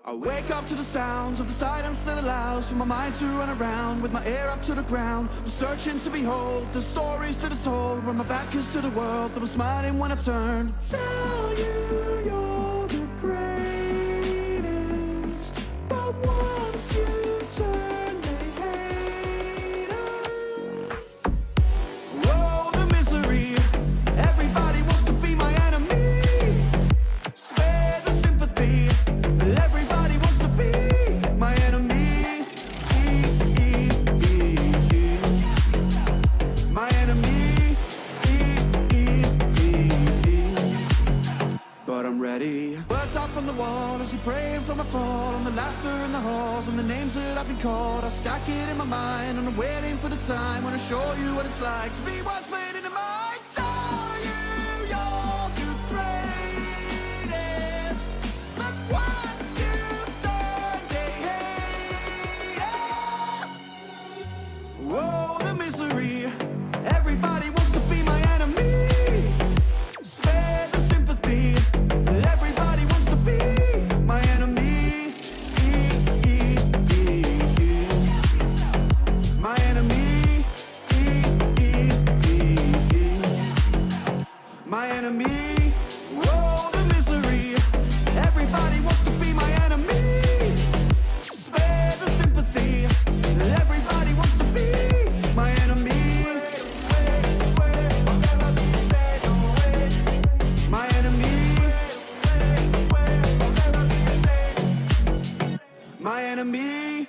I wake up to the sounds of the silence that allows for my mind to run around with my ear up to the ground. I'm searching to behold the stories that are told when my back is to the world that was smiling when I turned. Tell you you're the greatest, but once you turn they hate us. Whoa, the misery. Everybody wants to be my enemy. Spare the sympathy. Everybody wants to be my enemy. My enemy. But I'm ready. Words up on the wall as you praying for my fall, and the laughter in the halls and the names that I've been called. I stack it in my mind and I'm waiting for the time when I show you what it's like to be what's made in the mind. Tell you you're the greatest, but once you turn they hate us. Whoa, the misery. Everybody wants to be my enemy. Spare the sympathy. Everybody wants to be my enemy. My enemy. My enemy. Whoa, the misery. Everybody wants to be my enemy. Spare the sympathy. Everybody wants to be my enemy. My enemy. My enemy.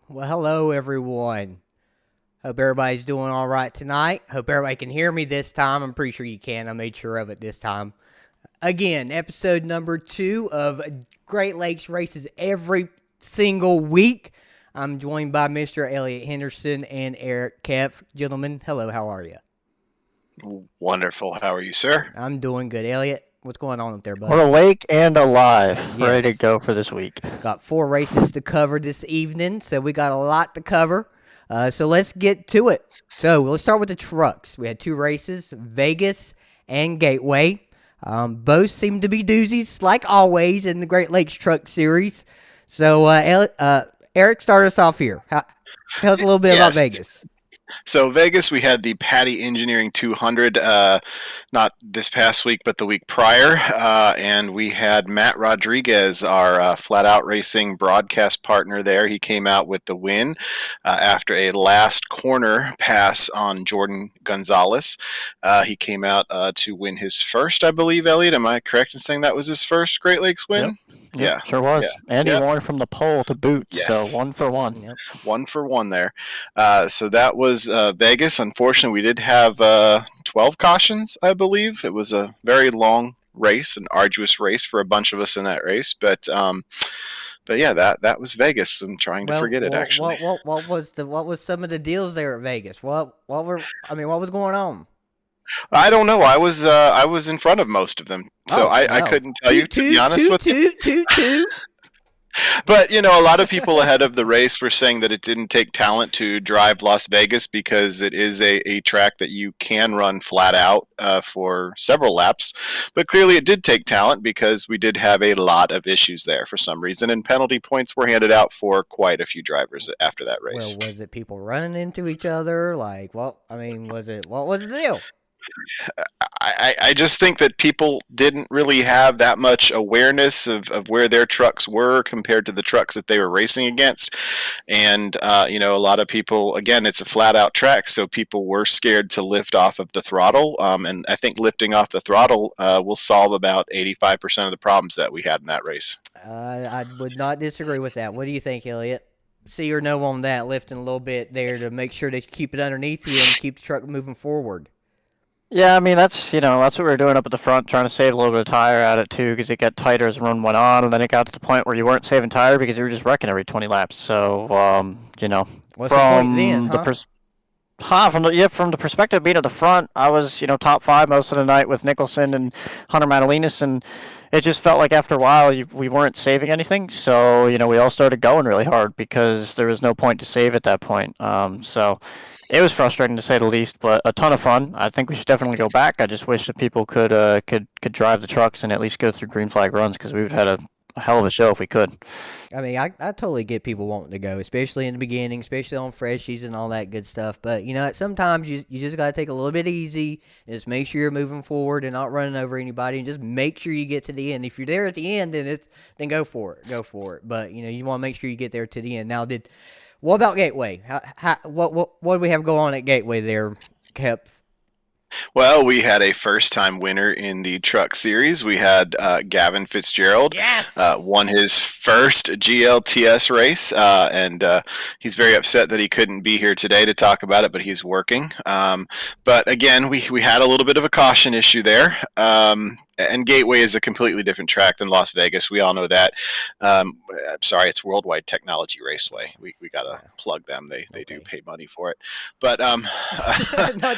Well, hello, everyone. Hope everybody's doing all right tonight. Hope everybody can hear me this time. I'm pretty sure you can. I made sure of it this time. Again, episode number 2 of Great Lakes Races Every single week. I'm joined by Mr. Elliot Henderson and Eric Keff. Gentlemen, hello, how are you? Wonderful. How are you, sir? I'm doing good. Elliot, what's going on up there, bud? We're awake and alive, ready to Yes. go for this week. Got 4 races to cover this evening, so we got a lot to cover. So let's get to it. So let's start with the trucks. We had 2 races, Vegas and Gateway. Both seem to be doozies, like always, in the Great Lakes Truck Series. So, Eric, start us off here. Tell us a little bit about Vegas. So Vegas, we had the Patty Engineering 200, not this past week, but the week prior, and we had Matt Rodriguez, our Flat Out Racing broadcast partner there. He came out with the win after a last corner pass on Jordan Gonzalez. He came out to win his first, I believe, Elliot. Am I correct in saying that was his first Great Lakes win? Yep. Yeah, sure was. Yeah. And he won from the pole to boot, Yes. so 1 for 1. Yep. 1 for 1 there. So that was Vegas. Unfortunately, we did have 12 cautions, I believe. It was a very long race, an arduous race for a bunch of us in that race. But yeah, that was Vegas. I'm trying to forget it actually. What was some of the deals there at Vegas? What was going on? I don't know. I was in front of most of them, so I couldn't tell you, to be honest with you. But, a lot of people ahead of the race were saying that it didn't take talent to drive Las Vegas because it is a track that you can run flat out for several laps. But clearly it did take talent because we did have a lot of issues there for some reason, and penalty points were handed out for quite a few drivers after that race. Well, was it people running into each other? What was the deal? I just think that people didn't really have that much awareness of where their trucks were compared to the trucks that they were racing against. And, a lot of people, again, it's a flat out track, so people were scared to lift off of the throttle. And I think lifting off the throttle will solve about 85% of the problems that we had in that race. I would not disagree with that. What do you think, Elliot? See or no on that, lifting a little bit there to make sure to keep it underneath you and keep the truck moving forward? Yeah, I mean, that's what we were doing up at the front, trying to save a little bit of tire at it, too, because it got tighter as the run went on, and then it got to the point where you weren't saving tire because you were just wrecking every 20 laps. So, What's the point then, from the perspective of being at the front, I was, top 5 most of the night with Nicholson and Hunter Madalinas, and it just felt like after a while we weren't saving anything. So, we all started going really hard because there was no point to save at that point. So it was frustrating to say the least, but a ton of fun. I think we should definitely go back. I just wish that people could drive the trucks and at least go through green flag runs because we would have had a hell of a show if we could. I mean, I totally get people wanting to go, especially in the beginning, especially on freshies and all that good stuff. But, sometimes you just got to take a little bit easy and just make sure you're moving forward and not running over anybody, and just make sure you get to the end. If you're there at the end, then go for it. Go for it. But, you want to make sure you get there to the end. Now, what about Gateway? What do we have going on at Gateway there, Kep? Well, we had a first-time winner in the truck series. We had Gavin Fitzgerald. Yes! Won his first GLTS race, and he's very upset that he couldn't be here today to talk about it, but he's working. But again, we had a little bit of a caution issue there. And Gateway is a completely different track than Las Vegas. We all know that. I'm sorry, it's Worldwide Technology Raceway. We got to plug them. They do pay money for it. But not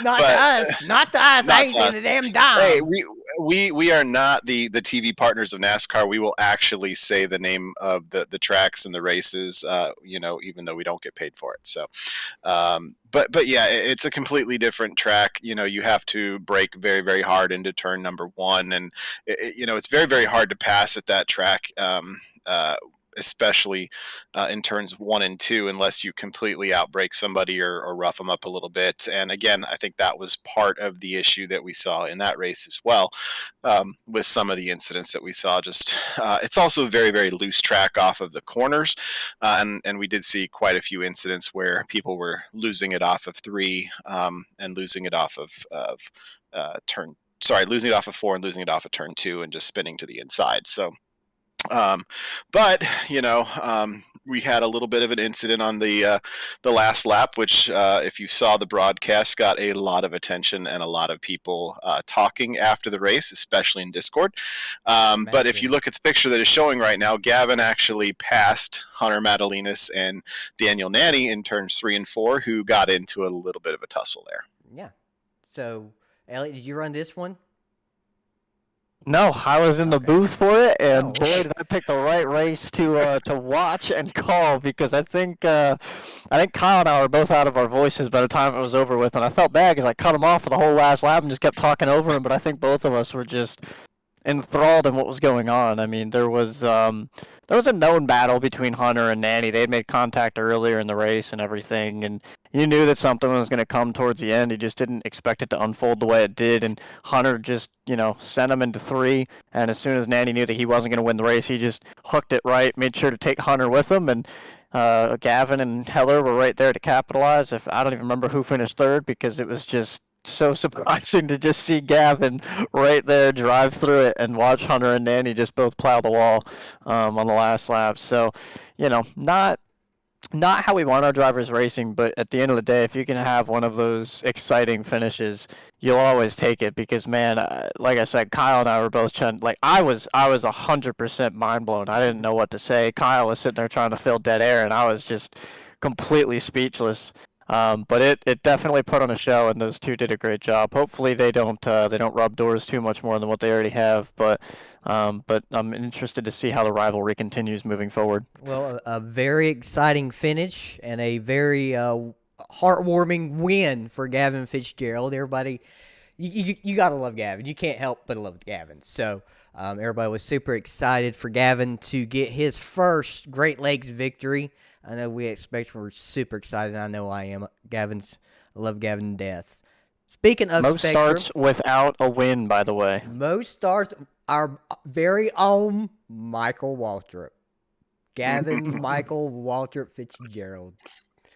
to us. Not to us. I ain't getting a damn dime. Hey, we are not the TV partners of NASCAR. We will actually say the name of the tracks and the races, even though we don't get paid for it. So, but yeah, it's a completely different track. You have to brake very, very hard into turn number 1, and it's very, very hard to pass at that track. Especially in turns 1 and 2, unless you completely outbrake somebody or rough them up a little bit. And again, I think that was part of the issue that we saw in that race as well, with some of the incidents that we saw. Just it's also a very, very loose track off of the corners, and we did see quite a few incidents where people were losing it off of 3 and losing it off of losing it off of 4 and losing it off of turn 2 and just spinning to the inside. So. But we had a little bit of an incident on the last lap, which if you saw the broadcast, got a lot of attention and a lot of people talking after the race, especially in Discord. But if you look at the picture that is showing right now, Gavin actually passed Hunter Madalinas and Daniel Nanny in turns 3 and 4, who got into a little bit of a tussle there. Yeah. So, Elliot, did you run this one? No, I was in the booth for it, and Oh. boy, did I pick the right race to watch and call, because I think Kyle and I were both out of our voices by the time it was over with, and I felt bad because I cut him off for the whole last lap and just kept talking over him. But I think both of us were just enthralled in what was going on. I mean, there was a known battle between Hunter and Nanny. They had made contact earlier in the race and everything, and you knew that something was going to come towards the end. You just didn't expect it to unfold the way it did, and Hunter just, sent him into 3, and as soon as Nanny knew that he wasn't going to win the race, he just hooked it right, made sure to take Hunter with him, and Gavin and Heller were right there to capitalize. I don't even remember who finished 3rd, because it was just so surprising to just see Gavin right there drive through it and watch Hunter and Nanny just both plow the wall on the last lap. So, not how we want our drivers racing, but at the end of the day, if you can have one of those exciting finishes, you'll always take it, because, man, like I said, Kyle and I were both I was 100% mind blown. I didn't know what to say. Kyle was sitting there trying to fill dead air, and I was just completely speechless. But it definitely put on a show, and those two did a great job. Hopefully they don't rub doors too much more than what they already have. But I'm interested to see how the rivalry continues moving forward. Well, a very exciting finish and a very heartwarming win for Gavin Fitzgerald. Everybody, you gotta love Gavin. You can't help but love Gavin. So everybody was super excited for Gavin to get his first Great Lakes victory. I know we're super excited. I know I am. I love Gavin to death. Speaking of most Spectrum, starts without a win, by the way. Most starts, our very own Michael Waltrip. Gavin Michael Waltrip Fitzgerald.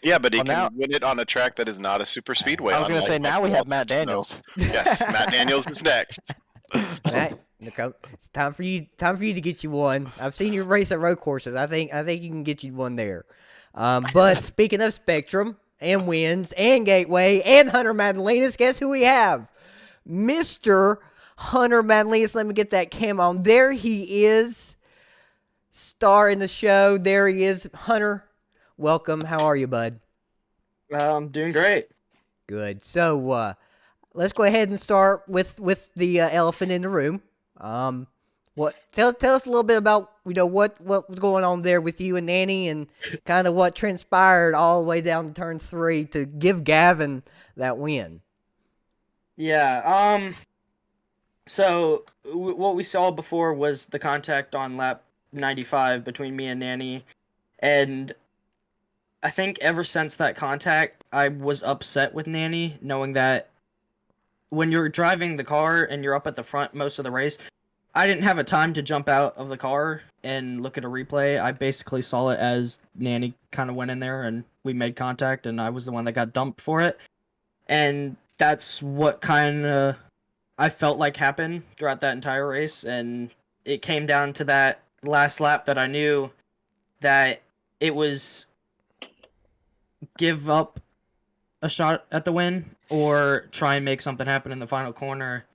Yeah, but he can win it on a track that is not a super speedway. I was going to say, now we have Matt Daniels. So, yes, Matt Daniels is next. Matt, it's time for you to get you one. I've seen you race at road courses. I think you can get you one there. But speaking of Spectrum and wins and Gateway and Hunter Madalinas, guess who we have? Mr. Hunter Madalinas. Let me get that cam on. There he is, star in the show. There he is. Hunter, welcome. How are you, bud? I'm doing great. Good. So, let's go ahead and start with the elephant in the room. Tell us a little bit about what was going on there with you and Nanny, and kind of what transpired all the way down to turn 3 to give Gavin that win. Yeah. So what we saw before was the contact on lap 95 between me and Nanny, and I think ever since that contact, I was upset with Nanny, knowing that when you're driving the car and you're up at the front most of the race, I didn't have a time to jump out of the car and look at a replay. I basically saw it as Nanny kind of went in there and we made contact, and I was the one that got dumped for it. And that's what kind of I felt like happened throughout that entire race. And it came down to that last lap that I knew that it was give up a shot at the win or try and make something happen in the final corner.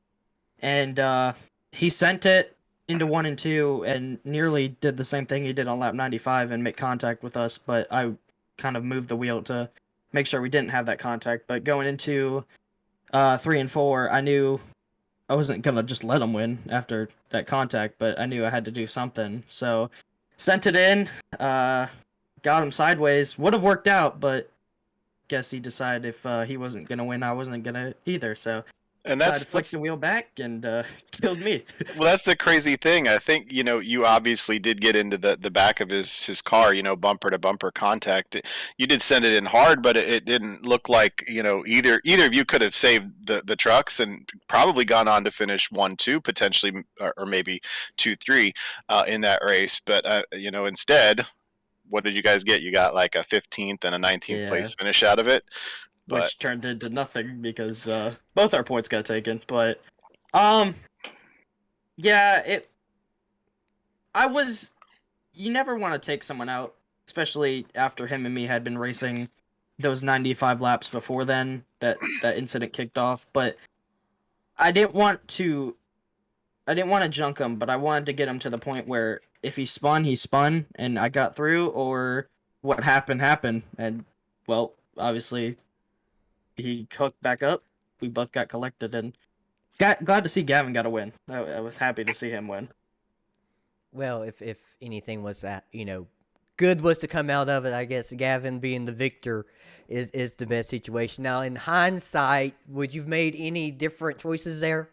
And he sent it into 1 and 2 and nearly did the same thing he did on lap 95 and make contact with us, but I kind of moved the wheel to make sure we didn't have that contact. But going into 3 and 4, I knew I wasn't going to just let him win after that contact, but I knew I had to do something. So sent it in, got him sideways. Would have worked out, but guess he decided if he wasn't going to win, I wasn't going to either. So and that's flicked the wheel back and killed me. Well, that's the crazy thing. I think you obviously did get into the back of his car, bumper to bumper contact. You did send it in hard, but it didn't look like either of you could have saved the trucks and probably gone on to finish 1-2 potentially, or maybe 2-3 in that race. But instead, what did you guys get? You got like a 15th and a 19th place finish out of it. Which turned into nothing because both our points got taken. But you never want to take someone out especially after him and me had been racing those 95 laps before then that incident kicked off. But I didn't want to I didn't want to junk him, but I wanted to get him to the point where if he spun, and I got through, or what happened. And, well, obviously, he hooked back up. We both got collected, and glad to see Gavin got a win. I was happy to see him win. Well, if anything was that, good was to come out of it, I guess Gavin being the victor is the best situation. Now, in hindsight, would you've made any different choices there?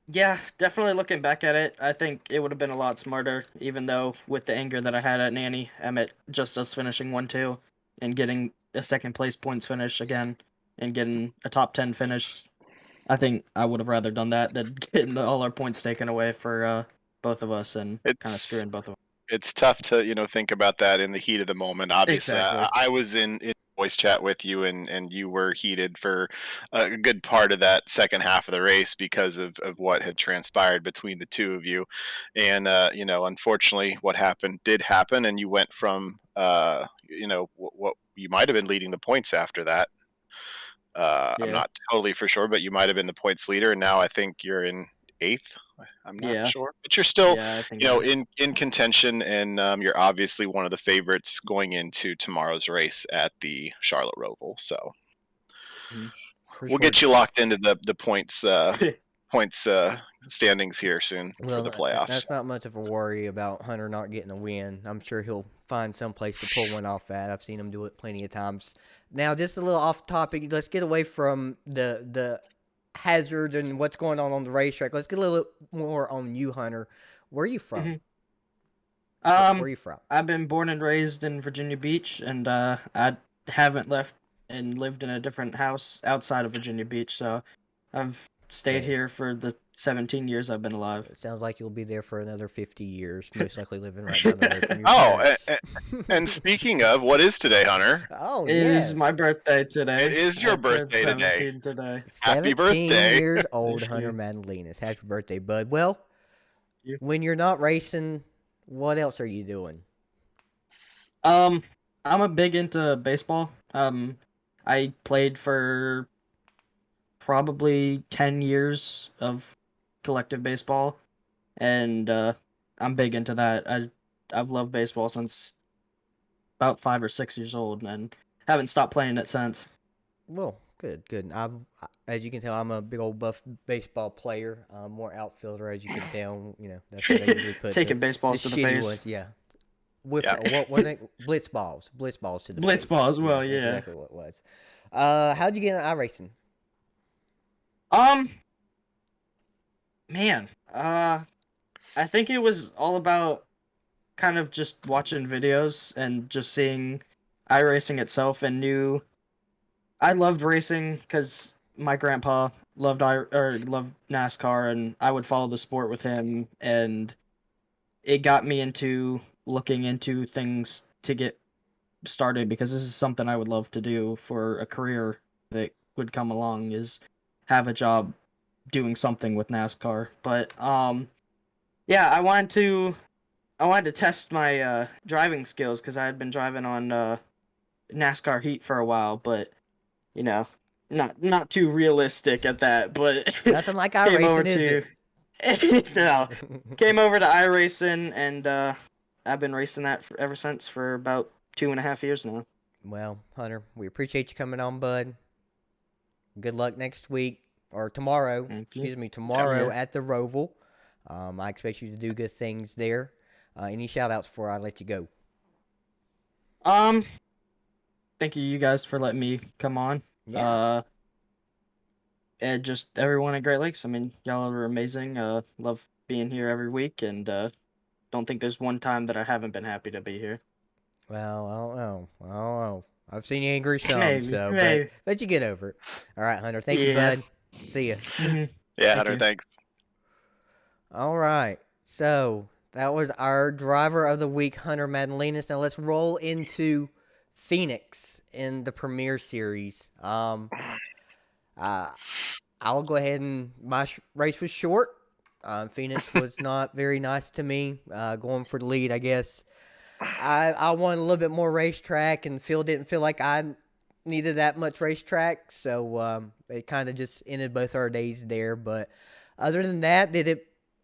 Yeah, definitely looking back at it, I think it would have been a lot smarter, even though with the anger that I had at Nanny, Emmett, just us finishing 1-2 and getting a second place points finish again and getting a top 10 finish. I think I would have rather done that than getting all our points taken away for both of us and kind of screwing both of us. It's tough to think about that in the heat of the moment. Obviously, Exactly. I was in voice chat with you, and you were heated for a good part of that second half of the race because of what had transpired between the two of you. And unfortunately, what happened did happen, and you went from what you might have been leading the points after that. I'm not totally for sure, but you might have been the points leader, and now I think you're in 8th. I'm not sure, but you're still, in contention, and you're obviously one of the favorites going into tomorrow's race at the Charlotte Roval. So we'll get you locked into the points standings here soon for the playoffs. That's not much of a worry about Hunter not getting a win. I'm sure he'll find some place to pull one off at. I've seen him do it plenty of times. Now, just a little off topic. Let's get away from the hazard and what's going on the racetrack. Let's get a little more on you, Hunter. Where are you from? Where are you from? I've been born and raised in Virginia Beach, and I haven't left and lived in a different house outside of Virginia Beach, so I've stayed here for the 17 years I've been alive. It sounds like you'll be there for another 50 years, most likely living right down the road from your parents. And speaking of, what is today, Hunter? Oh, It is my birthday today. It is your birthday today. 17 Happy birthday. years old, Hunter Madalinas. Happy birthday, bud. Well, when you're not racing, what else are you doing? I'm a big into baseball. I played for probably 10 years of collective baseball, and I'm big into that. I've loved baseball since about 5 or 6 years old, and haven't stopped playing it since. Well, good. As you can tell, I'm a big old buff baseball player. More outfielder, as you can tell. That's what they usually put. Taking baseballs to the face. Ones, yeah. With what blitz balls to the blitz face. Balls. Well, That's yeah. exactly what it was. How'd you get into iRacing? Man, I think it was all about kind of just watching videos and just seeing iRacing itself, and knew I loved racing because my grandpa loved NASCAR, and I would follow the sport with him, and it got me into looking into things to get started, because this is something I would love to do for a career that would come along, is have a job doing something with NASCAR. But yeah, I wanted to test my driving skills, because I had been driving on NASCAR Heat for a while, but not too realistic at that. But Nothing like iRacing, is it? No, came over to iRacing, and I've been racing that ever since, for about 2.5 years now. Well, Hunter, we appreciate you coming on, bud. Good luck next week, or tomorrow. Tomorrow at the Roval. I expect you to do good things there. Any shout-outs before I let you go? Thank you guys for letting me come on. Yeah. And just everyone at Great Lakes. I mean, y'all are amazing. Love being here every week, and don't think there's one time that I haven't been happy to be here. Well, I don't know. I've seen you angry some, maybe. But you get over it. All right, Hunter. Thank you, bud. See ya. Yeah, Hunter, thanks. All right. So that was our driver of the week, Hunter Madalinas. Now let's roll into Phoenix in the Premier Series. I'll go ahead and my race was short. Phoenix was not very nice to me, going for the lead, I guess. I wanted a little bit more racetrack, and Phil didn't feel like I needed that much racetrack, so it kind of just ended both our days there. But other than that,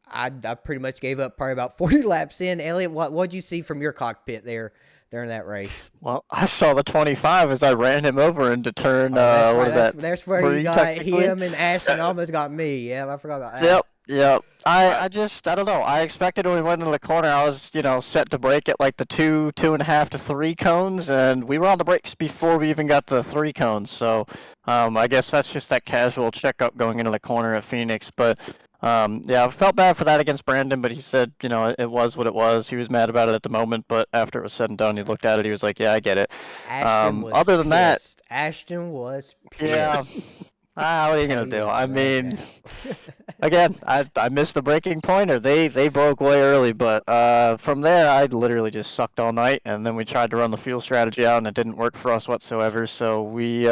I pretty much gave up probably about 40 laps in. Elliot, what'd you see from your cockpit there during that race? Well, I saw the 25 as I ran him over into turn. That's what right. is that? That's where you got him, and Ashton almost got me. Yeah, I forgot about that. Yep. I don't know. I expected when we went into the corner, I was, set to brake at like the 2.5 to 3 cones, and we were on the brakes before we even got to the 3 cones. So, I guess that's just that casual checkup going into the corner at Phoenix. But, I felt bad for that against Brandon, but he said, it was what it was. He was mad about it at the moment, but after it was said and done, he looked at it. He was like, "Yeah, I get it." Ashton was other than pissed. Ashton was pissed. Yeah. What are you gonna do? I mean, again, I missed the braking point, or they broke way early. But from there, I literally just sucked all night, and then we tried to run the fuel strategy out, and it didn't work for us whatsoever. So we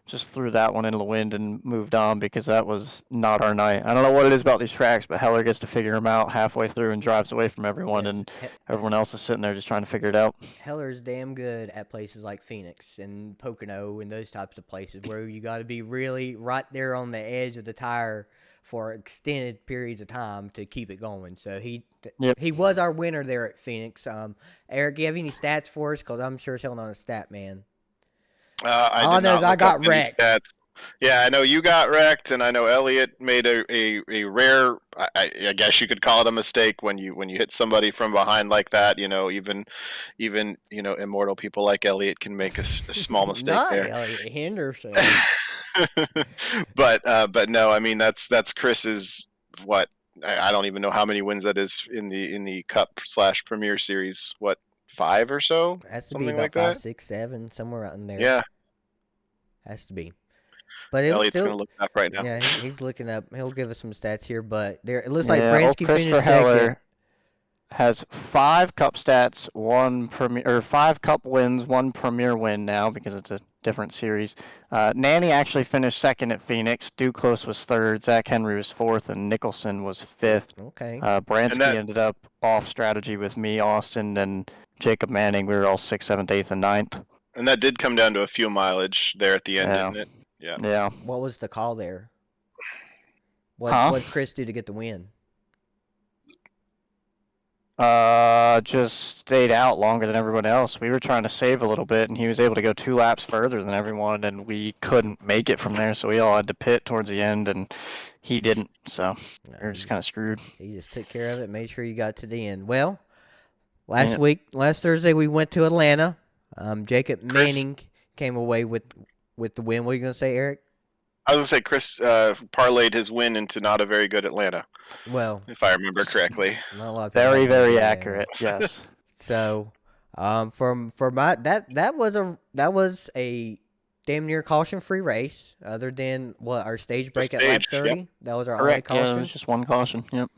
just threw that one into the wind and moved on because that was not our night. I don't know what it is about these tracks, but Heller gets to figure them out halfway through and drives away from everyone, and everyone else is sitting there just trying to figure it out. Heller's damn good at places like Phoenix and Pocono and those types of places where you got to be really right there on the edge of the tire for extended periods of time to keep it going. So he was our winner there at Phoenix. Eric, do you have any stats for us? Because I'm sure it's not a stat man. I did not I got look up wrecked. any stats. Yeah, I know you got wrecked, and I know Elliot made a rare, I guess you could call it a mistake when you hit somebody from behind like that. Even immortal people like Elliot can make a small mistake Not there. Elliot Henderson. but no, I mean that's Chris's what I don't even know how many wins that is in the Cup/Premier Series. What, 5 or so? Has to Something be about like 5, that? 6, 7, somewhere out in there. Yeah. Has to be. But it Elliot's still, gonna look it up right now. Yeah, he's looking up. He'll give us some stats here, but it looks like Yeah, Bransky Christopher finished Heller second. has 5 Cup stats, 5 Cup wins, 1 Premier win now because it's a different series. Nanny actually finished second at Phoenix. Duclos was third. Zach Henry was fourth, and Nicholson was fifth. Okay. Bransky ended up off strategy with me, Austin, and Jacob Manning. We were all 6th, 7th, 8th, and 9th. And that did come down to a fuel mileage there at the end, didn't it? Yeah. What was the call there? What did Chris do to get the win? Just stayed out longer than everyone else. We were trying to save a little bit, and he was able to go 2 laps further than everyone, and we couldn't make it from there, so we all had to pit towards the end, and he didn't, so we were just kind of screwed. He just took care of it, made sure you got to the end. Well, last Thursday, we went to Atlanta. Jacob Manning came away with the win. What are you going to say, Eric? I was going to say Chris parlayed his win into not a very good Atlanta. Well, if I remember correctly. Not a lot of people very, very accurate. Yes. So, for my that was a damn near caution-free race. Other than our stage break at lap 30, yep. That was our Correct. only caution. Yeah, it was just one caution. Yep.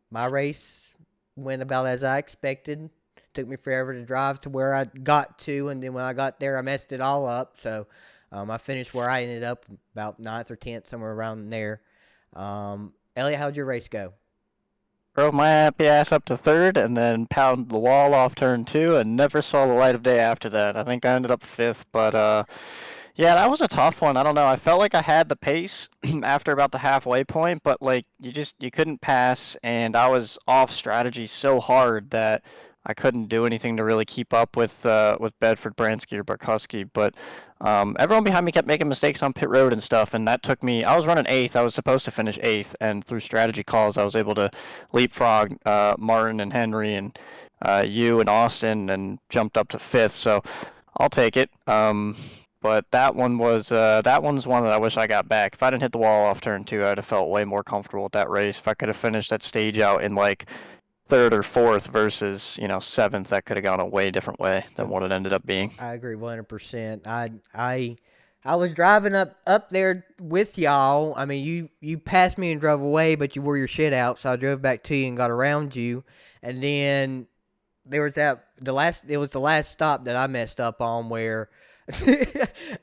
My race went about as I expected. Took me forever to drive to where I got to, and then when I got there, I messed it all up. So, I finished where I ended up, about 9th or 10th, somewhere around there. Elliot, how'd your race go? Drove my happy ass up to 3rd, and then pounded the wall off turn 2, and never saw the light of day after that. I think I ended up 5th, but yeah, that was a tough one. I don't know. I felt like I had the pace after about the halfway point, but like you couldn't pass, and I was off strategy so hard that I couldn't do anything to really keep up with Bedford, Bransky, or Barkowski. But everyone behind me kept making mistakes on pit road and stuff, and that took me. I was running 8th. I was supposed to finish 8th, and through strategy calls, I was able to leapfrog Martin and Henry and you and Austin, and jumped up to 5th. So I'll take it. But that one's one that I wish I got back. If I didn't hit the wall off turn 2, I'd have felt way more comfortable with that race. If I could have finished that stage out in like 3rd or 4th versus 7th, that could have gone a way different way than what it ended up being. I agree 100%. I was driving up there with y'all. I mean, you passed me and drove away, but you wore your shit out, so I drove back to you and got around you. And then there was the last stop that I messed up on where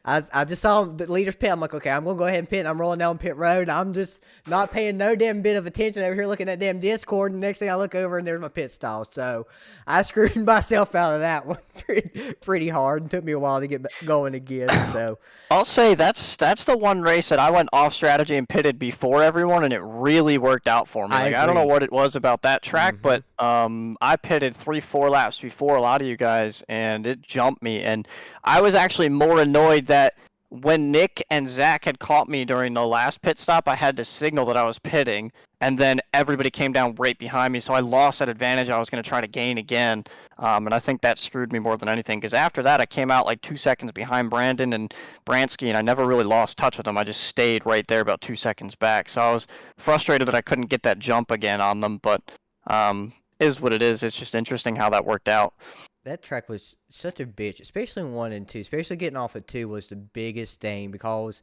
I just saw the leader's pit. I'm like, okay, I'm gonna go ahead and pit. And I'm rolling down pit road. I'm just not paying no damn bit of attention over here, looking at damn Discord. And next thing I look over, and there's my pit stall. So I screwed myself out of that one pretty hard. It took me a while to get going again. So I'll say that's the one race that I went off strategy and pitted before everyone, and it really worked out for me. I don't know what it was about that track, but I pitted 3-4 laps before a lot of you guys, and it jumped me. And I was actually more annoyed that when Nick and Zach had caught me during the last pit stop, I had to signal that I was pitting, and then everybody came down right behind me, so I lost that advantage I was going to try to gain again. And I think that screwed me more than anything, because after that I came out like 2 seconds behind Brandon and Bransky, and I never really lost touch with them. I just stayed right there about 2 seconds back. So I was frustrated that I couldn't get that jump again on them, but is what it is. It's just interesting how that worked out. that track was such a bitch, especially in 1 and 2. Especially getting off of 2 was the biggest thing, because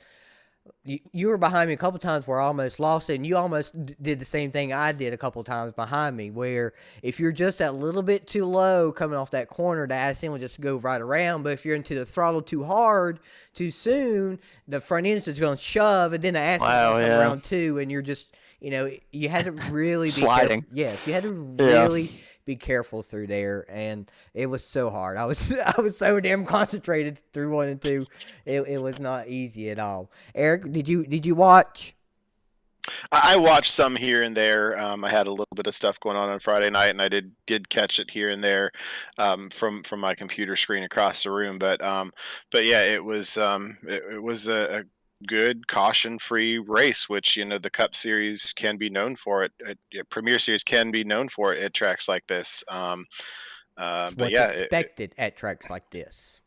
you were behind me a couple times where I almost lost it, and you almost did the same thing I did a couple times behind me, where if you're just a little bit too low coming off that corner, the ass end will just go right around. But if you're into the throttle too hard, too soon, the front end is just going to shove, and then the ass end will come around too, and you're just, you had to really be sliding. Yes, you had to really be careful through there, and it was so hard. I was so damn concentrated through 1 and 2. It was not easy at all. Eric, did you watch? I watched some here and there. I had a little bit of stuff going on Friday night, and I did catch it here and there from my computer screen across the room. But yeah, it was a good caution-free race, which the Cup Series can be known for. Premier Series can be known for at tracks like this. What's expected at tracks like this?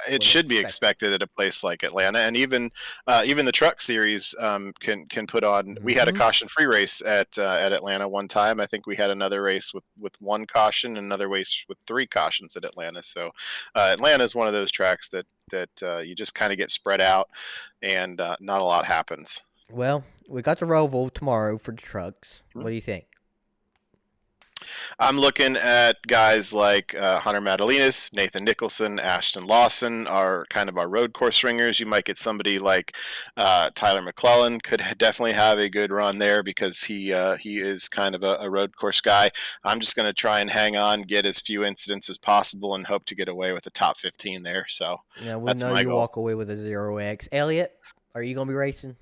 It should be expected at a place like Atlanta, and even the Truck Series can put on. We had a caution-free race at Atlanta one time. I think we had another race with 1 caution, and another race with 3 cautions at Atlanta. So Atlanta is one of those tracks that you just kind of get spread out, and not a lot happens. Well, we got the Roval tomorrow for the trucks. What do you think? I'm looking at guys like Hunter Madalinas, Nathan Nicholson, Ashton Lawson are kind of our road course ringers. You might get somebody like Tyler McClellan could definitely have a good run there, because he is kind of a road course guy. I'm just going to try and hang on, get as few incidents as possible, and hope to get away with the top 15 there. So yeah, we know you walk away with a 0x. Elliot, are you going to be racing?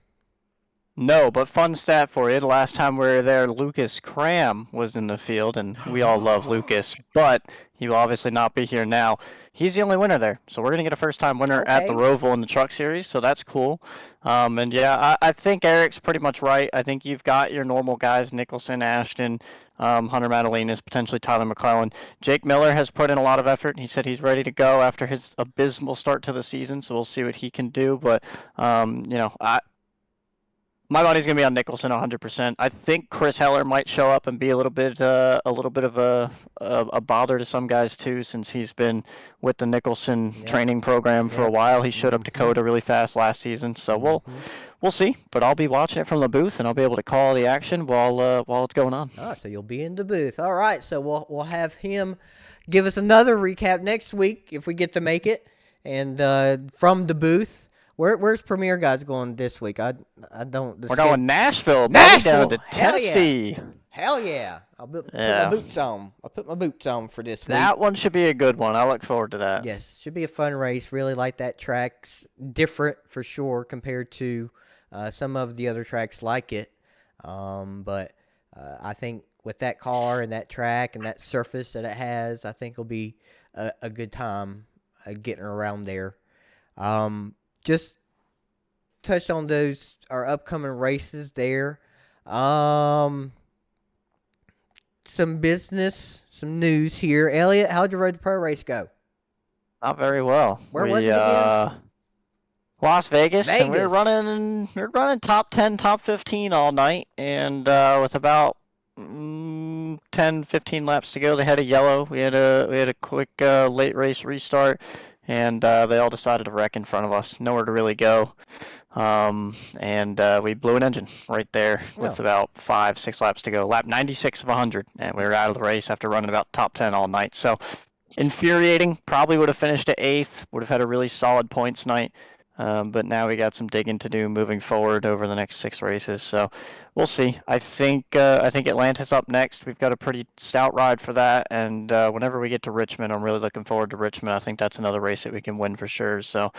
No, but fun stat for you. The last time we were there, Lucas Cram was in the field, and we all love Lucas, but he will obviously not be here now. He's the only winner there, so we're going to get a first-time winner at the Roval in the Truck Series, so that's cool. And yeah, I think Eric's pretty much right. I think you've got your normal guys, Nicholson, Ashton, Hunter Madalinas, potentially Tyler McClellan. Jake Miller has put in a lot of effort. He said he's ready to go after his abysmal start to the season, so we'll see what he can do. But, my money's gonna be on Nicholson 100%. I think Chris Heller might show up and be a little bit of a bother to some guys too, since he's been with the Nicholson training program for a while. He showed up Dakota really fast last season, so we'll see. But I'll be watching it from the booth, and I'll be able to call the action while it's going on. Oh, so you'll be in the booth. All right, so we'll have him give us another recap next week if we get to make it, and from the booth. Where's Premier guys going this week? I don't. We're going Nashville. Nashville, down to Tennessee. Hell yeah! I'll put my boots on. I'll put my boots on for this week. That one should be a good one. I look forward to that. Yes, should be a fun race. Really like that track's different for sure compared to some of the other tracks like it. But I think with that car and that track and that surface that it has, I think it'll be a good time getting around there. Just touched on our upcoming races there. Some business, some news here. Elliot, how'd your Road to Pro race go? Not very well. Where was it again? Las Vegas. And we were running top 10, top 15 all night, and with about 10, 15 laps to go, they had a yellow. We had a quick late race restart. And they all decided to wreck in front of us. Nowhere to really go. And we blew an engine right there with about 5-6 laps to go. Lap 96 of 100. And we were out of the race after running about top 10 all night. So infuriating. Probably would have finished at 8th. Would have had a really solid points night. But now we got some digging to do moving forward over the next 6 races. So we'll see. I think Atlanta's up next. We've got a pretty stout ride for that. And whenever we get to Richmond, I'm really looking forward to Richmond. I think that's another race that we can win for sure. So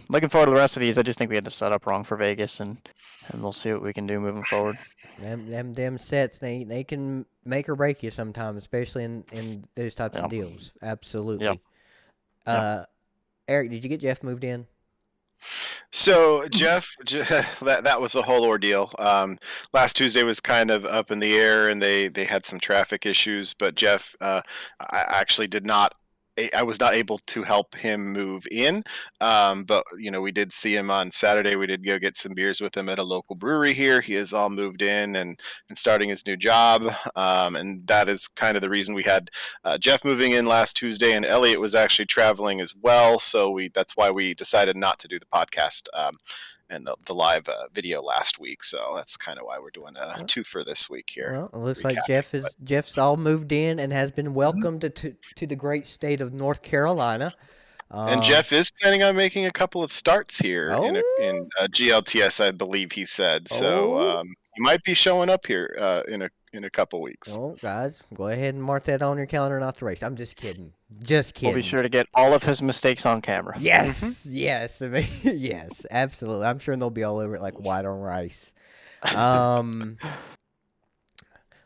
looking forward to the rest of these. I just think we had to set up wrong for Vegas, and we'll see what we can do moving forward. Them sets, they can make or break you sometimes, especially in those types of deals. Absolutely. Yep. Eric, did you get Jeff moved in? So Jeff, that was a whole ordeal. Last Tuesday was kind of up in the air, and they had some traffic issues. But Jeff, I actually did not. I was not able to help him move in, but we did see him on Saturday. We did go get some beers with him at a local brewery here. He is all moved in and starting his new job, and that is kind of the reason we had Jeff moving in last Tuesday, and Elliot was actually traveling as well. So that's why we decided not to do the podcast and the live video last week. So that's kind of why we're doing a two for this week here. Well, it looks like Jeff's all moved in and has been welcomed to the great state of North Carolina. And Jeff is planning on making a couple of starts here in GLTS, I believe he said. So he might be showing up here in a couple weeks. Oh, guys, go ahead and mark that on your calendar, not the race. I'm just kidding. Just kidding. We'll be sure to get all of his mistakes on camera. Yes, yes, I mean, yes, absolutely. I'm sure they'll be all over it like white on rice.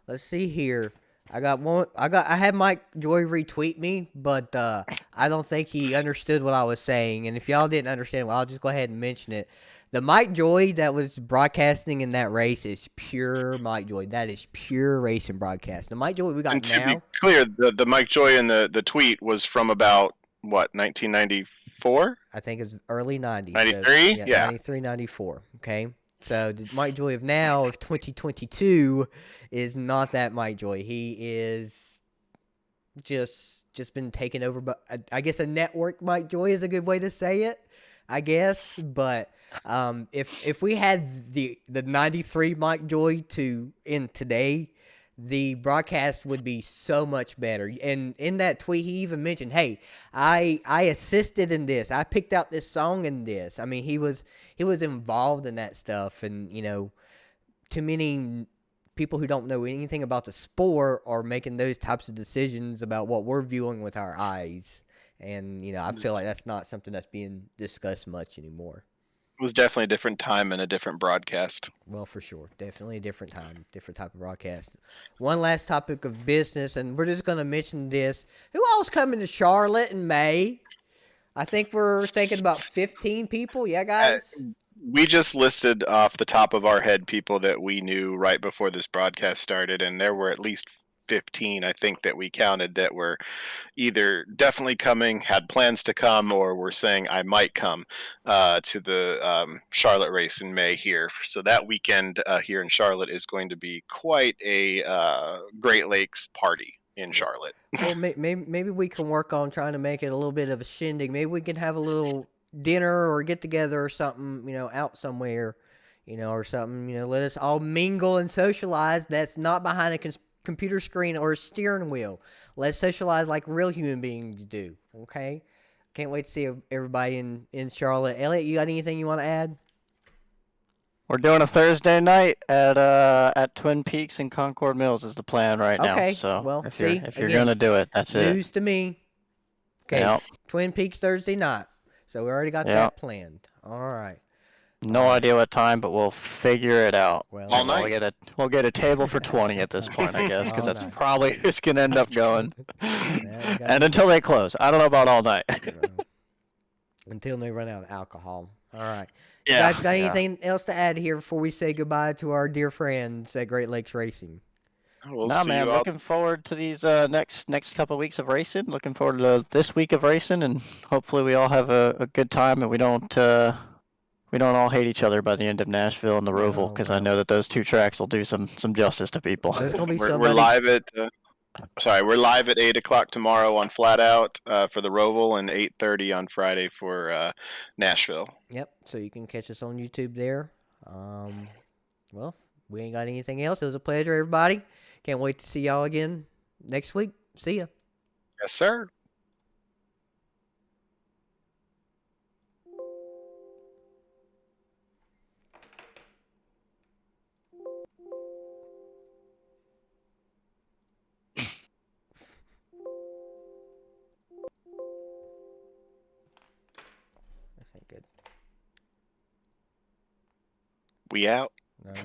Let's see here. I had Mike Joy retweet me, but I don't think he understood what I was saying. And if y'all didn't understand, well, I'll just go ahead and mention it. The Mike Joy that was broadcasting in that race is pure Mike Joy. That is pure racing broadcast. The Mike Joy we got and now. To be clear, the Mike Joy in the tweet was from about, what, 1994? I think it's early 90s. 93? So, yeah. 93, 94. Okay. So the Mike Joy of now, of 2022, is not that Mike Joy. He is just been taken over by, I guess, a network Mike Joy is a good way to say it, I guess. But if we had the 93 Mike Joy in today, the broadcast would be so much better. And in that tweet, he even mentioned, hey, I assisted in this. I picked out this song in this. I mean, he was involved in that stuff. And, too many people who don't know anything about the sport are making those types of decisions about what we're viewing with our eyes. And, I feel like that's not something that's being discussed much anymore. It was definitely a different time and a different broadcast. Well, for sure. Definitely a different time, different type of broadcast. One last topic of business, and we're just going to mention this. Who all's coming to Charlotte in May? I think we're thinking about 15 people. Yeah, guys? We just listed off the top of our head people that we knew right before this broadcast started, and there were at least 15, I think, that we counted that were either definitely coming, had plans to come, or were saying I might come to the Charlotte race in May here. So that weekend here in Charlotte is going to be quite a Great Lakes party in Charlotte. Well, maybe we can work on trying to make it a little bit of a shindig. Maybe we can have a little dinner or get together or something, out somewhere, or something. Let us all mingle and socialize. That's not behind a computer screen or a steering wheel. Let's socialize like real human beings do. Okay, can't wait to see everybody in Charlotte. Elliot, you got anything you want to add? We're doing a Thursday night at Twin Peaks and Concord Mills is the plan right now. Okay, So well, if again, you're gonna do it, that's it. News to me. Okay, Yep. Twin Peaks Thursday night. So we already got that planned. All right. No idea what time, but we'll figure it out. Well, all night. We'll get a table for 20 at this point, I guess, because All that's night. probably just gonna end up going. Yeah, And until they close, I don't know about all night. until they run out of alcohol. All right. Yeah, You guys got anything else to add here before we say goodbye to our dear friends at Great Lakes Racing? We'll Nah, see man. you all. Looking forward to these next couple of weeks of racing. Looking forward to this week of racing, and hopefully we all have a good time and we don't all hate each other by the end of Nashville and the Roval, because I know that those two tracks will do some justice to people. There's gonna be We're somebody. live at we're live at 8:00 tomorrow on Flat Out for the Roval, and 8:30 on Friday for Nashville. Yep. So you can catch us on YouTube there. Well, we ain't got anything else. It was a pleasure, everybody. Can't wait to see y'all again next week. See ya. Yes, sir. We out.